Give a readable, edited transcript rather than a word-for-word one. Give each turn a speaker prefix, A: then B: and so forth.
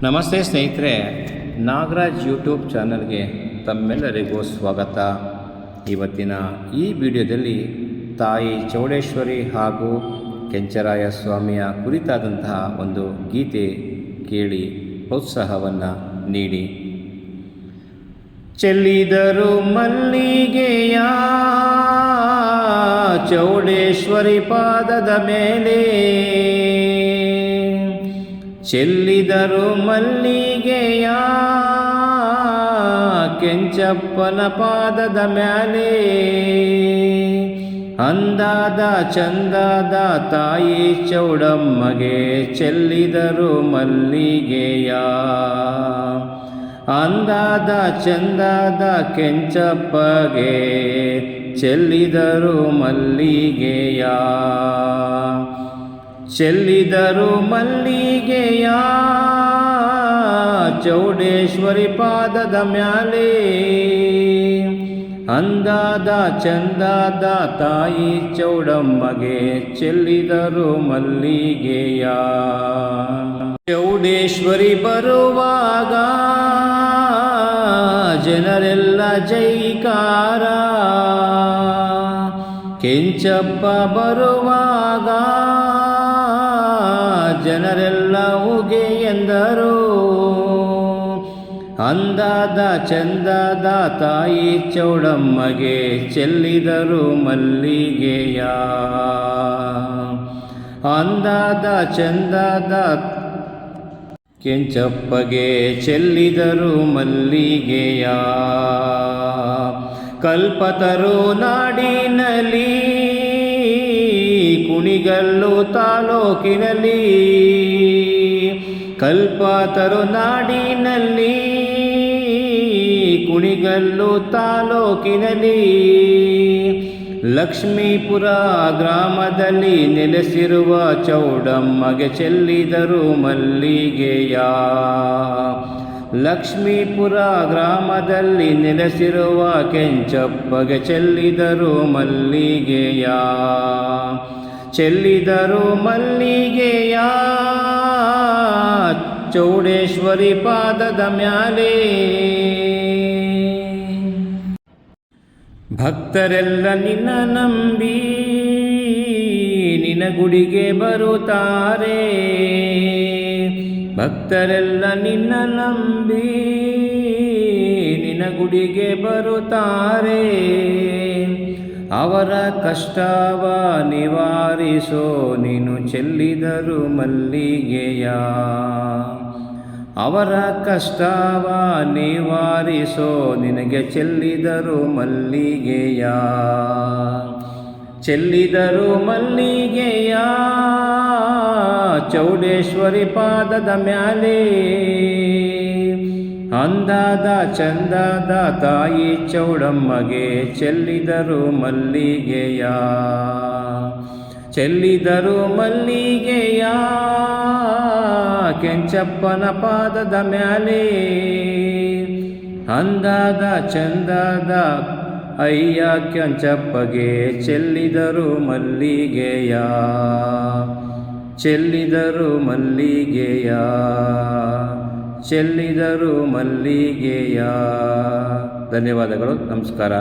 A: ನಮಸ್ತೆ ಸ್ನೇಹಿತರೆ, ನಾಗರಾಜ್ ಯೂಟ್ಯೂಬ್ ಚಾನಲ್ಗೆ ತಮ್ಮೆಲ್ಲರಿಗೂ ಸ್ವಾಗತ. ಇವತ್ತಿನ ಈ ವಿಡಿಯೋದಲ್ಲಿ ತಾಯಿ ಚೌಡೇಶ್ವರಿ ಹಾಗೂ ಕೆಂಚರಾಯ ಸ್ವಾಮಿಯ ಕುರಿತಾದಂತಹ ಒಂದು ಗೀತೆ ಕೇಳಿ ಪ್ರೋತ್ಸಾಹವನ್ನು ನೀಡಿ. ಚೆಲ್ಲಿದರು ಮಲ್ಲಿಗೆಯ ಚೌಡೇಶ್ವರಿ ಪಾದದ ಮೇಲೆ, ಚೆಲ್ಲಿದರು ಮಲ್ಲಿಗೆಯ ಕೆಂಚಪ್ಪನ ಪಾದದ ಮ್ಯಾಲೆ, ಅಂದಾದ ಚಂದಾದ ತಾಯಿ ಚೌಡಮ್ಮಗೆ ಚೆಲ್ಲಿದರು ಮಲ್ಲಿಗೆಯ, ಅಂದಾದ ಚಂದಾದ ಕೆಂಚಪ್ಪಗೆ ಚೆಲ್ಲಿದರು ಮಲ್ಲಿಗೆಯ, ಚೆಲ್ಲಿದರು ಮಲ್ಲಿಗೆಯ ಚೌಡೇಶ್ವರಿ ಪಾದದ ಮ್ಯಾಲೆ, ಅಂದಾದ ಚಂದಾದ ತಾಯಿ ಚೌಡಮ್ಮಗೆ ಚೆಲ್ಲಿದರು ಮಲ್ಲಿಗೆಯ. ಚೌಡೇಶ್ವರಿ ಬರುವಾಗ ಜನರೆಲ್ಲ ಜೈಕಾರ, ಕೆಂಚಪ್ಪ ಬರುವಾಗ ಜನರೆಲ್ಲ ಉಗೆ ಎಂದರು, ಅಂದಾದ ಚಂದಾದ ತಾಯಿ ಚೌಡಮ್ಮಗೆ ಚೆಲ್ಲಿದರು ಮಲ್ಲಿಗೆಯ, ಅಂದಾದ ಚಂದಾದ ಕೆಂಚಪ್ಪಗೆ ಚೆಲ್ಲಿದರು ಮಲ್ಲಿಗೆಯ. ಕಲ್ಪತರು ನಾಡಿನಲ್ಲಿ ಕುಣಿಗಲ್ಲು ತಾಲೂಕಿನಲ್ಲಿ, ಕಲ್ಪತರು ನಾಡಿನಲ್ಲಿ ಕುಣಿಗಲ್ಲು ತಾಲೂಕಿನಲ್ಲಿ, ಲಕ್ಷ್ಮೀಪುರ ಗ್ರಾಮದಲ್ಲಿ ನೆಲೆಸಿರುವ ಚೌಡಮ್ಮಗೆ ಚೆಲ್ಲಿದರು ಮಲ್ಲಿಗೆಯ, ಲಕ್ಷ್ಮೀಪುರ ಗ್ರಾಮದಲ್ಲಿ ನೆಲೆಸಿರುವ ಕೆಂಚಪ್ಪಗೆ ಚೆಲ್ಲಿದರು ಮಲ್ಲಿಗೆಯ, ಚೆಲ್ಲಿದರು ಮಲ್ಲಿಗೆಯ ಚೌಡೇಶ್ವರಿ ಪಾದದ ಮ್ಯಾಲೆ. ಭಕ್ತರೆಲ್ಲ ನಿನ್ನ ನಂಬಿ ನಿನ್ನ ಗುಡಿಗೆ ಬರುತ್ತಾರೆ, ಭಕ್ತರೆಲ್ಲ ನಿನ್ನ ನಂಬಿ ನಿನ್ನ ಗುಡಿಗೆ ಬರುತ್ತಾರೆ, ಅವರ ಕಷ್ಟವ ನಿವಾರಿಸೋ ನೀನು ಚೆಲ್ಲಿದರು ಮಲ್ಲಿಗೆಯ, ಅವರ ಕಷ್ಟವ ನಿವಾರಿಸೋ ನಿನಗೆ ಚೆಲ್ಲಿದರು ಮಲ್ಲಿಗೆಯ, ಚೆಲ್ಲಿದರು ಮಲ್ಲಿಗೆಯ ಚೌಡೇಶ್ವರಿ ಪಾದದ ಮ್ಯಾಲೆ, ಅಂದಾದ ಚಂದಾದ ತಾಯಿ ಚೌಡಮ್ಮಗೆ ಚೆಲ್ಲಿದರು ಮಲ್ಲಿಗೆಯ, ಚೆಲ್ಲಿದರು ಮಲ್ಲಿಗೆಯ ಕೆಂಚಪ್ಪನ ಪಾದದ ಮ್ಯಾಲೆ, ಅಂದಾದ ಚಂದಾದ ಅಯ್ಯ ಕೆಂಚಪ್ಪಗೆ ಚೆಲ್ಲಿದರು ಮಲ್ಲಿಗೆಯ, ಚೆಲ್ಲಿದರು ಮಲ್ಲಿಗೆಯ, ಚೆಲ್ಲಿದರು ಮಲ್ಲಿಗೆಯ. ಧನ್ಯವಾದಗಳು. ನಮಸ್ಕಾರ.